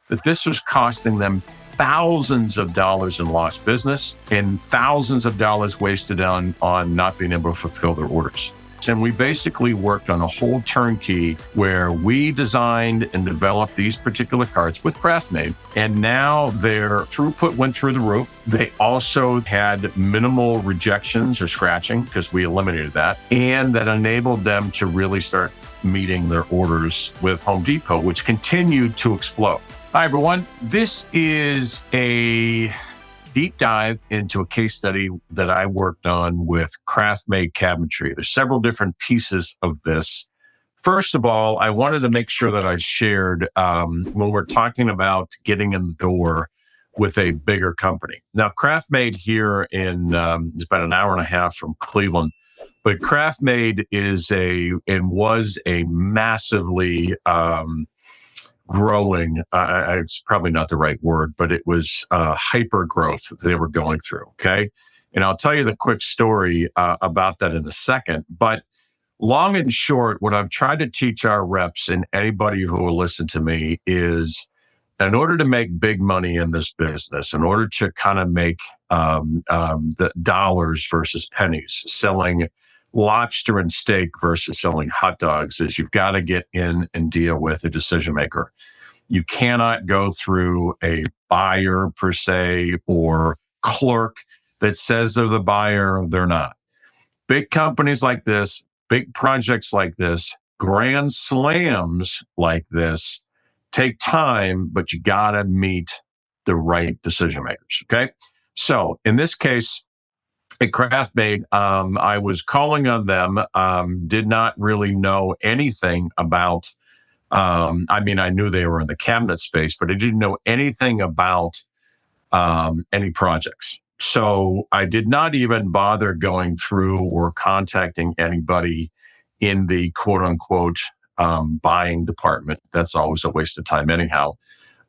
that this was costing them thousands of dollars in lost business and thousands of dollars wasted on not being able to fulfill their orders. And we basically worked on a whole turnkey where we designed and developed these particular carts with Kraftmaid. And now their throughput went through the roof. They also had minimal rejections or scratching because we eliminated that. And that enabled them to really start meeting their orders with Home Depot, which continued to explode. Hi, everyone. This is a deep dive into a case study that I worked on with Kraftmaid Cabinetry. There's several different pieces of this. First of all, I wanted to make sure that I shared when we're talking about getting in the door with a bigger company. Now, Kraftmaid here is about an hour and a half from Cleveland, but Kraftmaid was a massively growing, it's probably not the right word, but it was hyper growth that they were going through, okay? And I'll tell you the quick story about that in a second. But long and short, what I've tried to teach our reps and anybody who will listen to me is, in order to make big money in this business, in order to kind of make the dollars versus pennies, selling lobster and steak versus selling hot dogs, is you've got to get in and deal with a decision maker. You cannot go through a buyer per se or clerk that says they're the buyer, they're not. Big companies like this, big projects like this, grand slams like this take time, but you got to meet the right decision makers, okay? So in this case, at Kraftmaid, I was calling on them, did not really know anything about, I knew they were in the cabinet space, but I didn't know anything about any projects. So I did not even bother going through or contacting anybody in the quote unquote buying department. That's always a waste of time anyhow.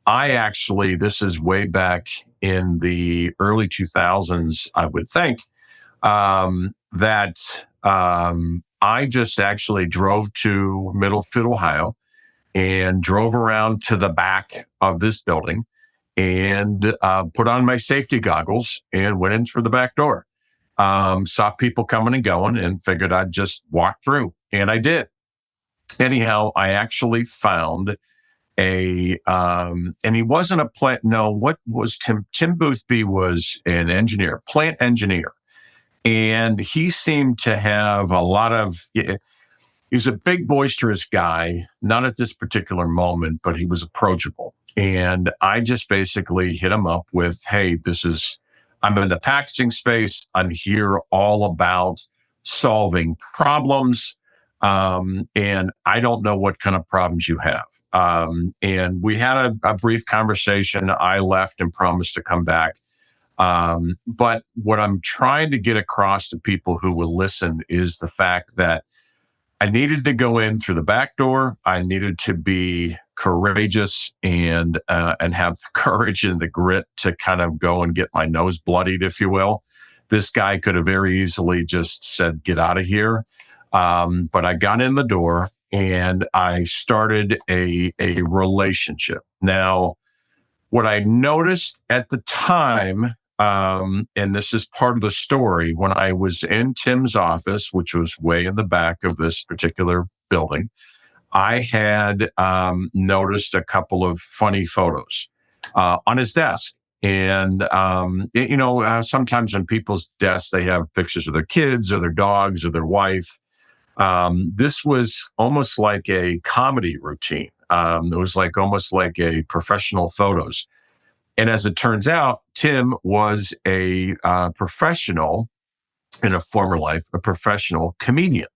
This is way back in the early 2000s, I would think. I just actually drove to Middlefield, Ohio, and drove around to the back of this building and put on my safety goggles and went in through the back door. Saw people coming and going and figured I'd just walk through, and I did. Anyhow, I actually found and he wasn't a plant. No, what was Tim? Tim Boothby was an engineer, plant engineer. And he seemed to have he's a big, boisterous guy, not at this particular moment, but he was approachable. And I just basically hit him up with, hey, I'm in the packaging space. I'm here all about solving problems. And I don't know what kind of problems you have. And we had a brief conversation. I left and promised to come back. But what I'm trying to get across to people who will listen is the fact that I needed to go in through the back door. I needed to be courageous and have the courage and the grit to kind of go and get my nose bloodied, if you will. This guy could have very easily just said, get out of here. But I got in the door and I started a relationship. Now, what I noticed at the time, and this is part of the story, when I was in Tim's office, which was way in the back of this particular building, I had noticed a couple of funny photos on his desk. And, sometimes on people's desks, they have pictures of their kids or their dogs or their wife. This was almost like a comedy routine. It was almost like a professional photos. And as it turns out, Tim was a professional in a former life, a professional comedian.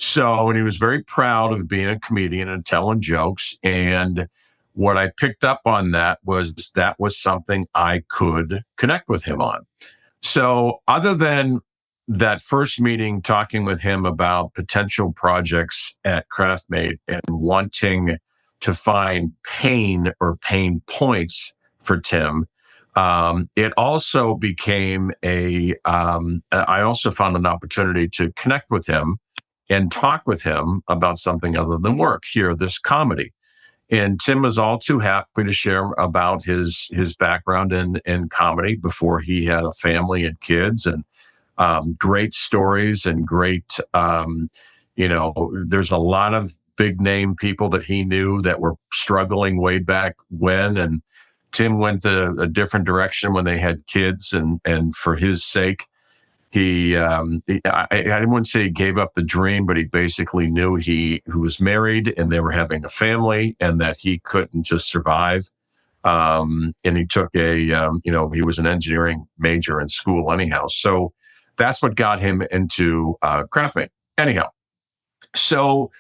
So, and he was very proud of being a comedian and telling jokes. And what I picked up on that was something I could connect with him on. So other than that first meeting, talking with him about potential projects at Kraftmaid and wanting to find pain or pain points for Tim, it also became I also found an opportunity to connect with him and talk with him about something other than work here, this comedy. And Tim was all too happy to share about his background in comedy before he had a family and kids, and great stories and great, there's a lot of big name people that he knew that were struggling way back when. And Tim went a different direction when they had kids. And for his sake, I didn't want to say he gave up the dream, but he basically knew he was married and they were having a family and that he couldn't just survive. And he took he was an engineering major in school anyhow. So that's what got him into Kraftmaid. Anyhow, so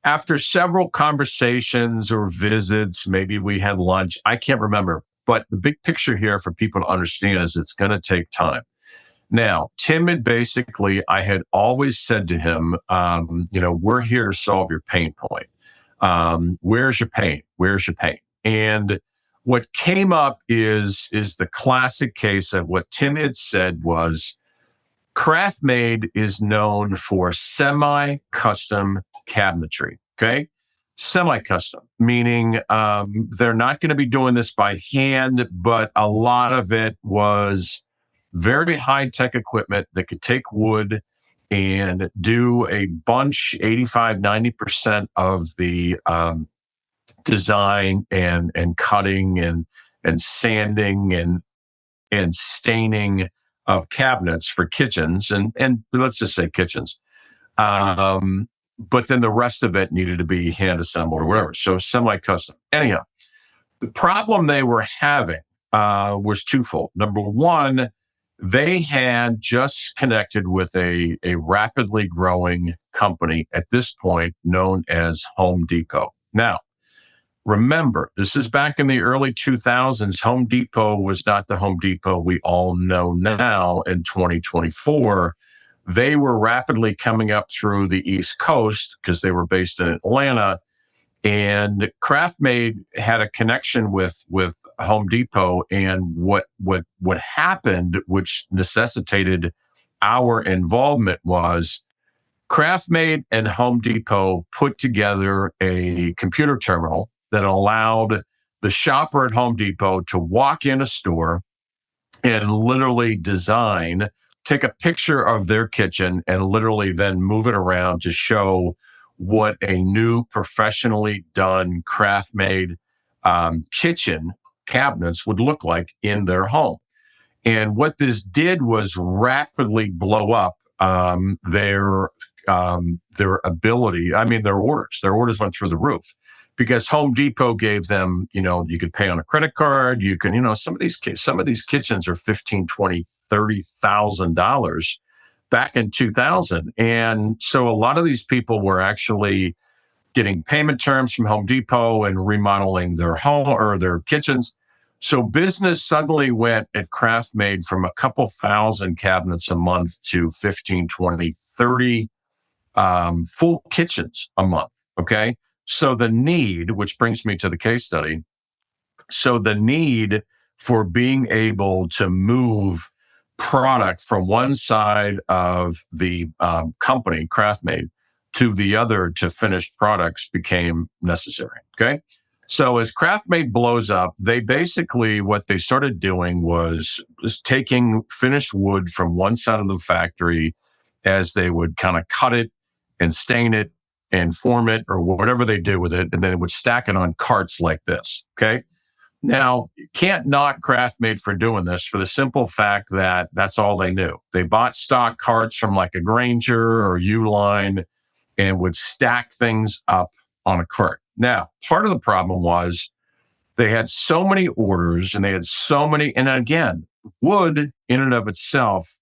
after several conversations or visits, maybe we had lunch, I can't remember. But the big picture here for people to understand is it's going to take time. Now, Tim had basically, I had always said to him, we're here to solve your pain point. Where's your pain? Where's your pain? And what came up is the classic case of what Tim had said was Kraftmaid is known for semi-custom cabinetry. Okay. Semi-custom, meaning they're not going to be doing this by hand, but a lot of it was very high-tech equipment that could take wood and do a bunch, 85-90% of the design and cutting and sanding and staining of cabinets for kitchens and let's just say kitchens. But then the rest of it needed to be hand assembled or whatever. So semi-custom. Anyhow, the problem they were having was twofold. Number one, they had just connected with a rapidly growing company at this point known as Home Depot. Now, remember, this is back in the early 2000s. Home Depot was not the Home Depot we all know now in 2024. They were rapidly coming up through the East Coast because they were based in Atlanta. And Kraftmaid had a connection with Home Depot, and what happened, which necessitated our involvement, was Kraftmaid and Home Depot put together a computer terminal that allowed the shopper at Home Depot to walk in a store and literally take a picture of their kitchen and literally then move it around to show what a new professionally done Kraftmaid kitchen cabinets would look like in their home. And what this did was rapidly blow up their ability. I mean, their orders went through the roof because Home Depot gave them, you could pay on a credit card. You can, some of these kitchens are $15,000, $20,000, $30,000 back in 2000. And so a lot of these people were actually getting payment terms from Home Depot and remodeling their home or their kitchens. So business suddenly went at Kraftmaid from a couple thousand cabinets a month to 15, 20, 30 full kitchens a month. Okay. So the need, which brings me to the case study. So the need for being able to move product from one side of the company, Kraftmaid, to the other to finished products became necessary. Okay. So as Kraftmaid blows up, they basically, what they started doing was taking finished wood from one side of the factory as they would kind of cut it and stain it and form it or whatever they do with it. And then it would stack it on carts like this. Okay. Now, you can't knock Kraftmaid for doing this for the simple fact that that's all they knew. They bought stock carts from like a Grainger or Uline and would stack things up on a cart. Now, part of the problem was they had so many orders and they had so many, and again, wood in and of itself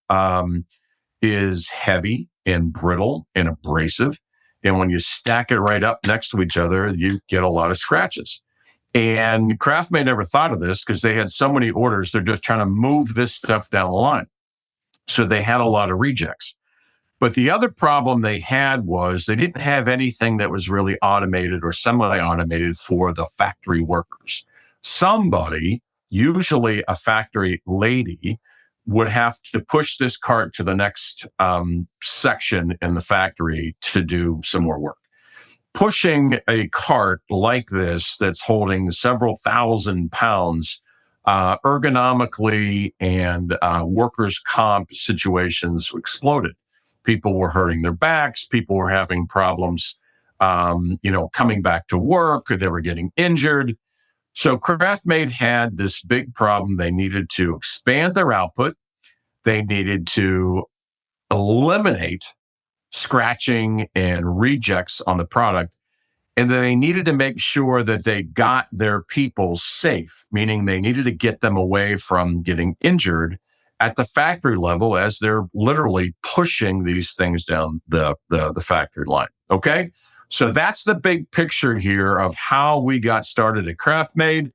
is heavy and brittle and abrasive. And when you stack it right up next to each other, you get a lot of scratches. And Kraftmaid never thought of this because they had so many orders. They're just trying to move this stuff down the line. So they had a lot of rejects. But the other problem they had was they didn't have anything that was really automated or semi-automated for the factory workers. Somebody, usually a factory lady, would have to push this cart to the next section in the factory to do some more work. pushing a cart like this that's holding several thousand pounds ergonomically and workers' comp situations exploded. People were hurting their backs. People were having problems, coming back to work, or they were getting injured. So Kraftmaid had this big problem. They needed to expand their output. They needed to eliminate scratching and rejects on the product. And then they needed to make sure that they got their people safe, meaning they needed to get them away from getting injured at the factory level as they're literally pushing these things down the factory line. Okay. So that's the big picture here of how we got started at Kraftmaid,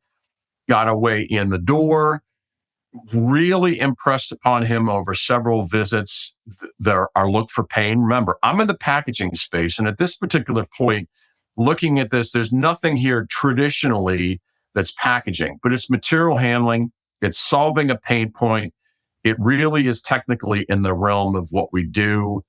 got a way in the door, really impressed upon him over several visits. There are look for pain. Remember, I'm in the packaging space. And at this particular point, looking at this, there's nothing here traditionally that's packaging, but it's material handling. It's solving a pain point. It really is technically in the realm of what we do,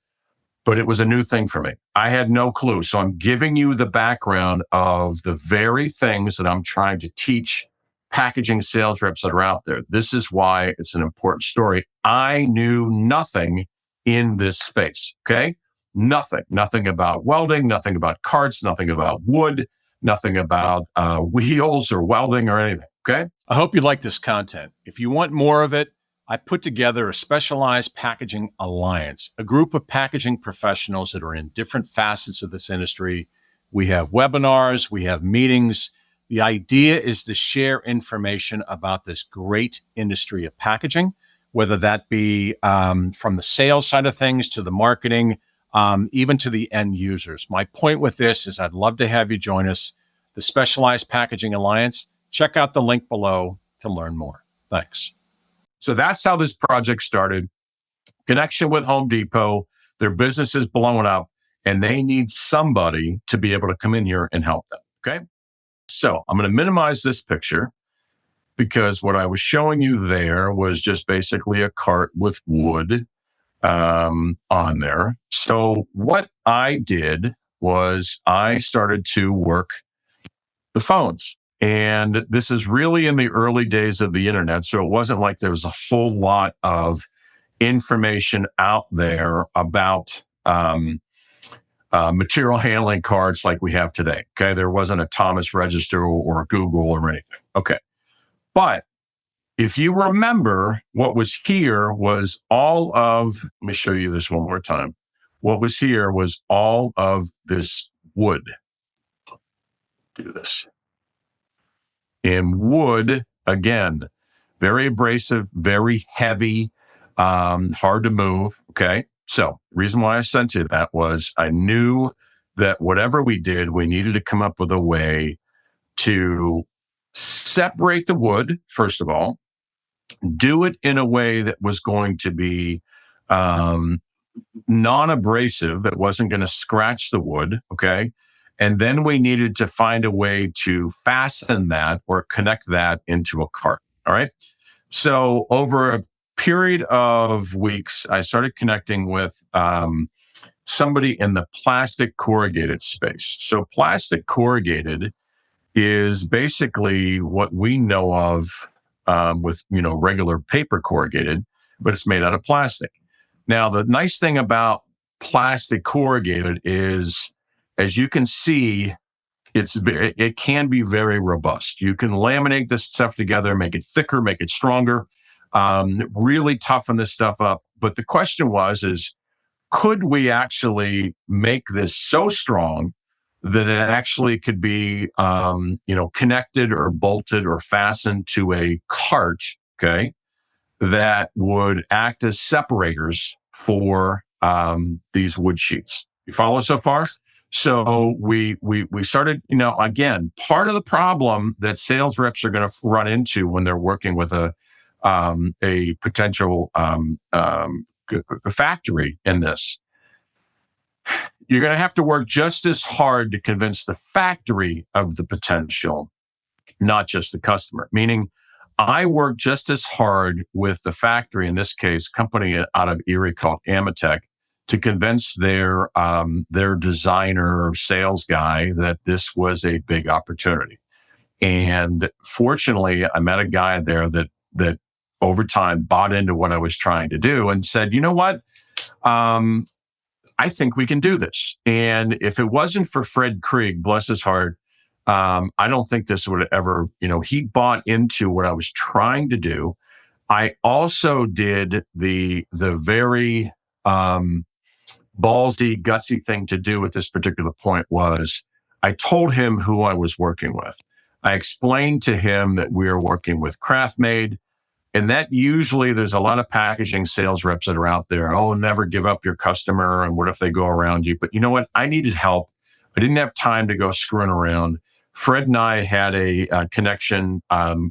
but it was a new thing for me. I had no clue. So I'm giving you the background of the very things that I'm trying to teach packaging sales reps that are out there. This is why it's an important story. I knew nothing in this space, okay? Nothing about welding, nothing about carts, nothing about wood, nothing about wheels or welding or anything, okay? I hope you like this content. If you want more of it, I put together a specialized packaging alliance, a group of packaging professionals that are in different facets of this industry. We have webinars, we have meetings. The idea is to share information about this great industry of packaging, whether that be from the sales side of things to the marketing, even to the end users. My point with this is I'd love to have you join us, the Specialized Packaging Alliance. Check out the link below to learn more. Thanks. So that's how this project started. Connection with Home Depot. Their business is blowing up and they need somebody to be able to come in here and help them. Okay. So I'm going to minimize this picture because what I was showing you there was just basically a cart with wood on there. So what I did was I started to work the phones. And this is really in the early days of the internet. So it wasn't like there was a whole lot of information out there about material handling cards like we have today. Okay. There wasn't a Thomas Register or a Google or anything. Okay. But if you remember, what was here was all of, let me show you this one more time. What was here was all of this wood. Do this. And wood, again, very abrasive, very heavy, hard to move. Okay. So the reason why I sent you that was I knew that whatever we did, we needed to come up with a way to separate the wood, first of all, do it in a way that was going to be non-abrasive. It wasn't going to scratch the wood. Okay. And then we needed to find a way to fasten that or connect that into a cart. All right. So over a period of weeks, I started connecting with somebody in the plastic corrugated space. So plastic corrugated is basically what we know of with, regular paper corrugated, but it's made out of plastic. Now, the nice thing about plastic corrugated is, as you can see, it can be very robust. You can laminate this stuff together, make it thicker, make it stronger, really toughen this stuff up. But the question is, could we actually make this so strong that it actually could be, connected or bolted or fastened to a cart, okay, that would act as separators for these wood sheets. You follow so far? So we started, again, part of the problem that sales reps are going to run into when they're working with a potential factory in this. You're going to have to work just as hard to convince the factory of the potential, not just the customer. Meaning, I work just as hard with the factory, in this case, company out of Erie called Amatec, to convince their designer sales guy that this was a big opportunity. And fortunately, I met a guy there that over time bought into what I was trying to do and said, you know what? I think we can do this. And if it wasn't for Fred Krieg, bless his heart, I don't think this would ever, he bought into what I was trying to do. I also did the very ballsy, gutsy thing to do at this particular point was I told him who I was working with. I explained to him that we are working with Kraftmaid, and that usually there's a lot of packaging sales reps that are out there. Oh, never give up your customer. And what if they go around you? But you know what? I needed help. I didn't have time to go screwing around. Fred and I had a connection.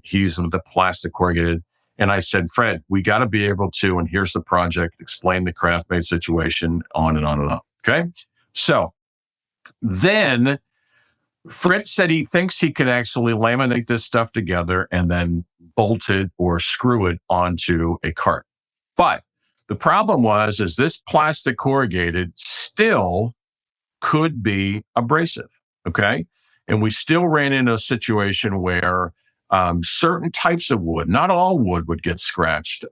He's with the plastic corrugated. And I said, Fred, we got to be able to, and here's the project, explain the Kraftmaid situation, on and on and on. Okay. So then Fred said he thinks he can actually laminate this stuff together and then bolt it or screw it onto a cart. But the problem is this plastic corrugated still could be abrasive. Okay. And we still ran into a situation where certain types of wood, not all wood would get scratched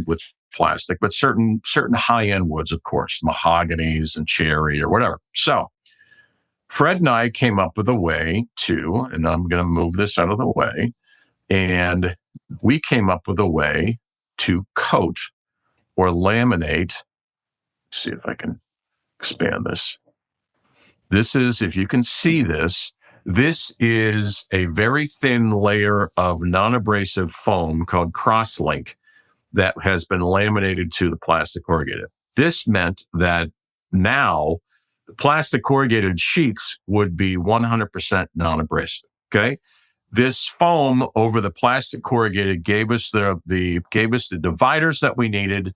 with plastic, but certain high-end woods, of course, mahoganies and cherry or whatever. So Fred and I came up with a way to, and I'm going to move this out of the way, and we came up with a way to coat or laminate. Let's see if I can expand this. This is, if you can see this, this is a very thin layer of non-abrasive foam called Crosslink that has been laminated to the plastic corrugated. This meant that now the plastic corrugated sheets would be 100% non-abrasive. Okay. This foam over the plastic corrugated gave us the dividers that we needed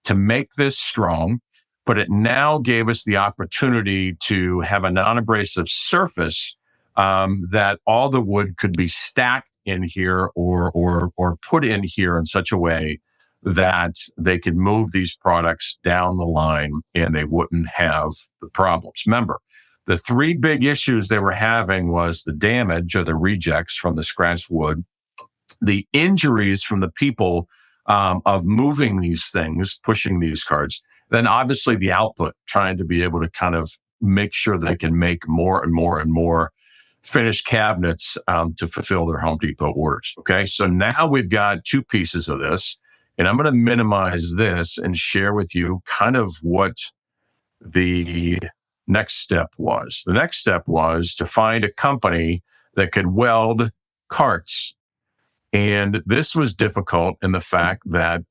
to make this strong, but it now gave us the opportunity to have a non-abrasive surface that all the wood could be stacked in here or put in here in such a way that they could move these products down the line and they wouldn't have the problems. Remember, the three big issues they were having was the damage or the rejects from the scratched wood, the injuries from the people of moving these things, pushing these carts, then obviously the output, trying to be able to kind of make sure they can make more and more and more finished cabinets to fulfill their Home Depot orders. Okay, so now we've got two pieces of this, and I'm going to minimize this and share with you kind of what the next step was. The next step was to find a company that could weld carts. And this was difficult in the fact that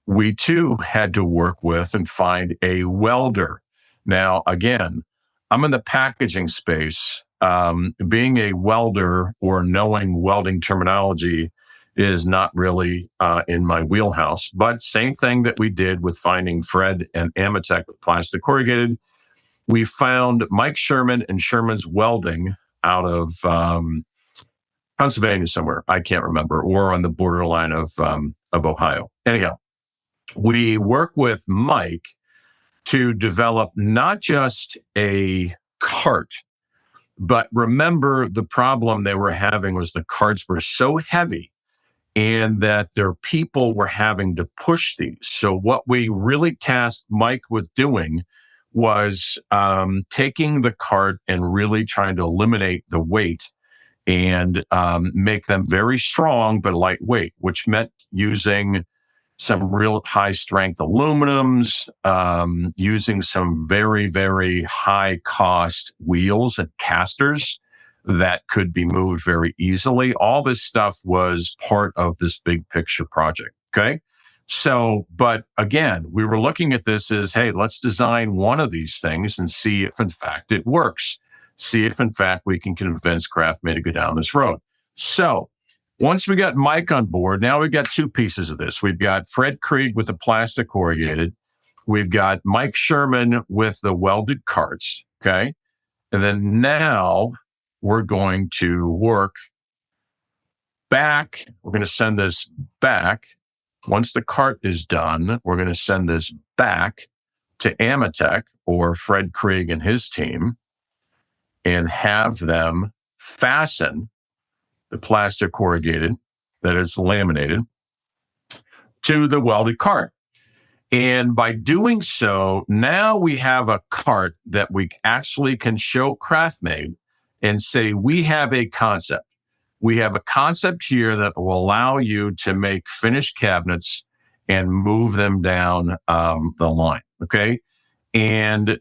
we too had to work with and find a welder. Now, again, I'm in the packaging space. Being a welder or knowing welding terminology is not really in my wheelhouse. But same thing that we did with finding Fred and Amatec with plastic corrugated. We found Mike Sherman and Sherman's Welding out of Pennsylvania somewhere. I can't remember, or on the borderline of Ohio. Anyhow, we work with Mike to develop not just a cart, but remember the problem they were having was the carts were so heavy and that their people were having to push these. So what we really tasked Mike with doing was taking the cart and really trying to eliminate the weight and make them very strong but lightweight, which meant using some real high strength aluminums, using some very, very high cost wheels and casters that could be moved very easily. All this stuff was part of this big picture project. Okay. So, but again, we were looking at this as, hey, let's design one of these things and see if in fact it works. See if in fact we can convince Kraftmaid to go down this road. So once we got Mike on board, now we've got two pieces of this. We've got Fred Krieg with the plastic corrugated. We've got Mike Sherman with the welded carts. Okay. And then now we're going to work back. We're going to send this back. once the cart is done, we're going to send this back to Amatec or Fred Krieg and his team and have them fasten the plastic corrugated that is laminated to the welded cart. And by doing so, now we have a cart that we actually can show Kraftmaid and say, we have a concept. We have a concept here that will allow you to make finished cabinets and move them down the line. Okay. And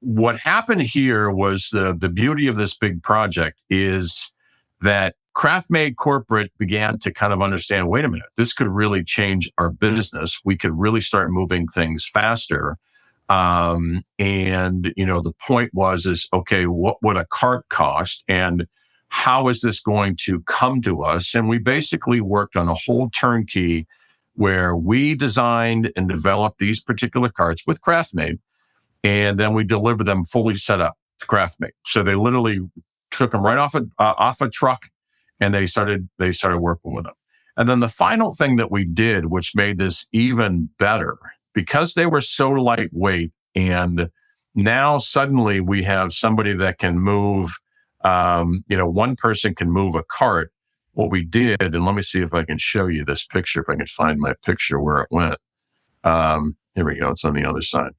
what happened here was the beauty of this big project is that Kraftmaid Corporate began to kind of understand, wait a minute, this could really change our business. We could really start moving things faster. And, the point is, okay, what would a cart cost? And how is this going to come to us? And we basically worked on a whole turnkey where we designed and developed these particular carts with Kraftmaid, and then we delivered them fully set up to Kraftmaid. So they literally took them right off a truck, and they started working with them. And then the final thing that we did, which made this even better, because they were so lightweight, and now suddenly we have somebody that can move. One person can move a cart. What we did, and let me see if I can show you this picture, if I can find my picture where it went. Here we go. It's on the other side.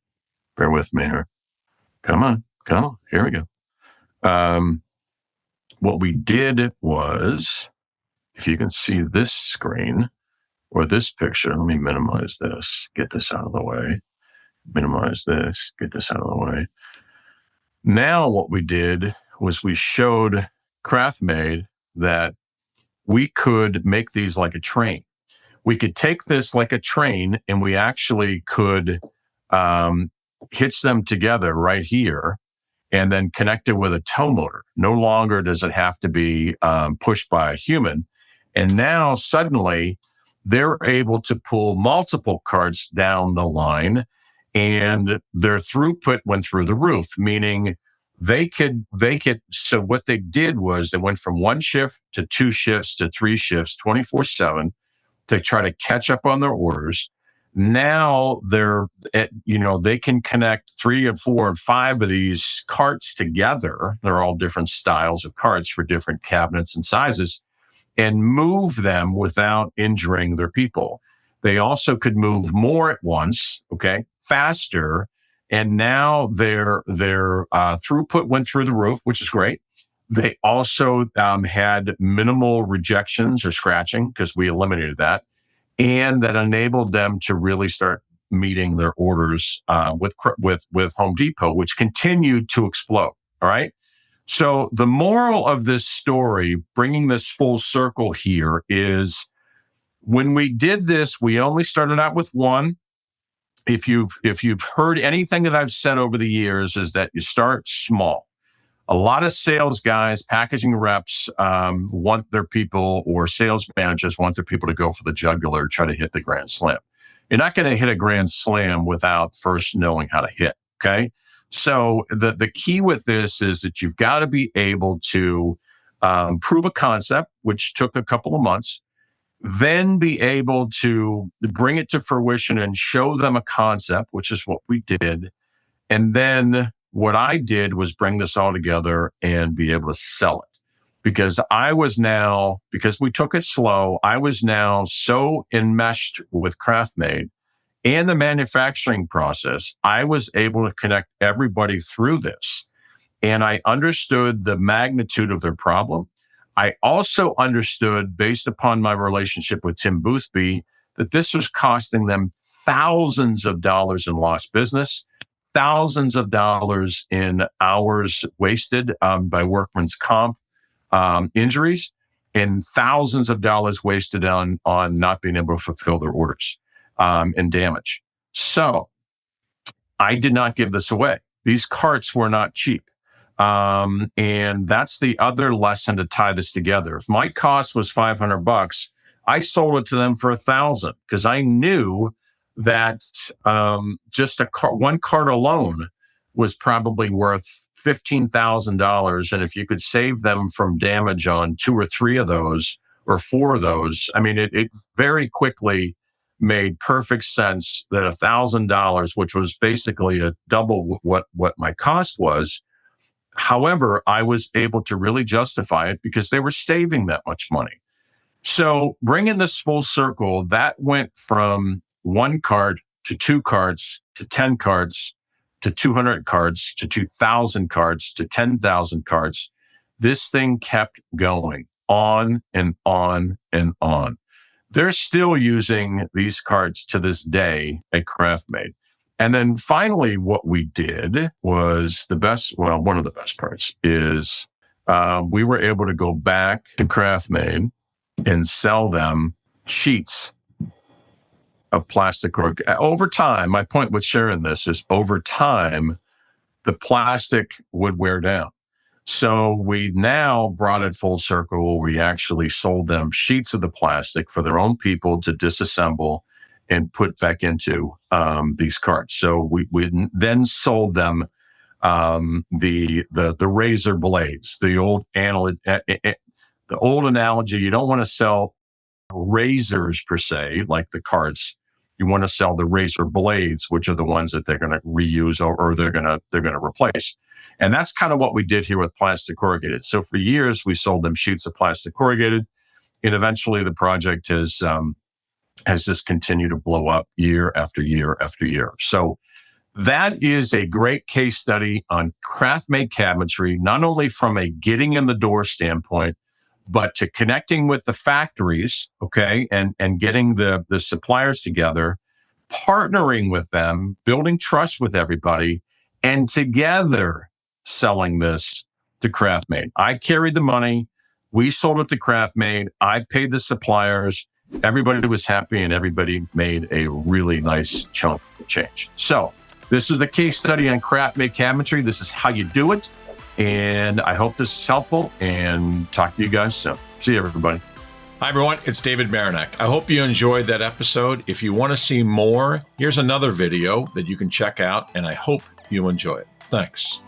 Bear with me here. Come on. Here we go. What we did was, if you can see this screen or this picture, let me minimize this, get this out of the way. Minimize this, get this out of the way. Now what we did was we showed Kraftmaid that we could make these like a train. We could take this like a train, and we actually could hitch them together right here and then connect it with a tow motor. No longer does it have to be pushed by a human. And now suddenly they're able to pull multiple carts down the line, and their throughput went through the roof, meaning they could, so what they did was they went from one shift to two shifts to three shifts, 24/7, to try to catch up on their orders. Now they can connect 3 and 4 and 5 of these carts together. They're all different styles of carts for different cabinets and sizes, and move them without injuring their people. They also could move more at once, okay, faster. And now their throughput went through the roof, which is great. They also had minimal rejections or scratching, because we eliminated that. And that enabled them to really start meeting their orders with Home Depot, which continued to explode. All right. So the moral of this story, bringing this full circle here, is when we did this, we only started out with one. If you've heard anything that I've said over the years, is that you start small. A lot of sales guys, packaging reps want their people, or sales managers want their people to go for the jugular, try to hit the grand slam. You're not going to hit a grand slam without first knowing how to hit. Okay. So the key with this is that you've got to be able to prove a concept, which took a couple of months, then be able to bring it to fruition and show them a concept, which is what we did. And then what I did was bring this all together and be able to sell it. Because because we took it slow, I was now so enmeshed with Kraftmaid and the manufacturing process, I was able to connect everybody through this. And I understood the magnitude of their problem. I also understood, based upon my relationship with Tim Boothby, that this was costing them thousands of dollars in lost business, thousands of dollars in hours wasted by workman's comp injuries, and thousands of dollars wasted on not being able to fulfill their orders and damage. So I did not give this away. These carts were not cheap. And that's the other lesson to tie this together. If my cost was $500, I sold it to them for $1,000, because I knew that just one cart alone was probably worth $15,000. And if you could save them from damage on 2 or 3 of those or 4 of those, I mean, it very quickly made perfect sense that $1,000, which was basically a double what my cost was. However, I was able to really justify it because they were saving that much money. So bringing this full circle, that went from 1 card to 2 cards to 10 cards to 200 cards to 2,000 cards to 10,000 cards. This thing kept going on and on and on. They're still using these cards to this day at Kraftmaid. And then finally, what we did was one of the best parts is we were able to go back to Kraftmaid and sell them sheets of plastic. Over time, my point with sharing this is over time, the plastic would wear down. So we now brought it full circle. We actually sold them sheets of the plastic for their own people to disassemble and put back into these carts. So we then sold them the razor blades, the old analogy. You don't want to sell razors per se, like the carts. You want to sell the razor blades, which are the ones that they're going to reuse or they're going to replace. And that's kind of what we did here with plastic corrugated. So for years, we sold them sheets of plastic corrugated, and eventually the project has just continued to blow up year after year after year. So that is a great case study on Kraftmaid Cabinetry, not only from a getting in the door standpoint, but to connecting with the factories, okay, and getting the suppliers together, partnering with them, building trust with everybody, and together selling this to Kraftmaid. I carried the money. We sold it to Kraftmaid. I paid the suppliers. Everybody was happy, and everybody made a really nice chunk of change. So this is the case study on Kraftmaid Cabinetry. This is how you do it. And I hope this is helpful, and talk to you guys soon. See you, everybody. Hi, everyone. It's David Marinac. I hope you enjoyed that episode. If you want to see more, here's another video that you can check out, and I hope you enjoy it. Thanks.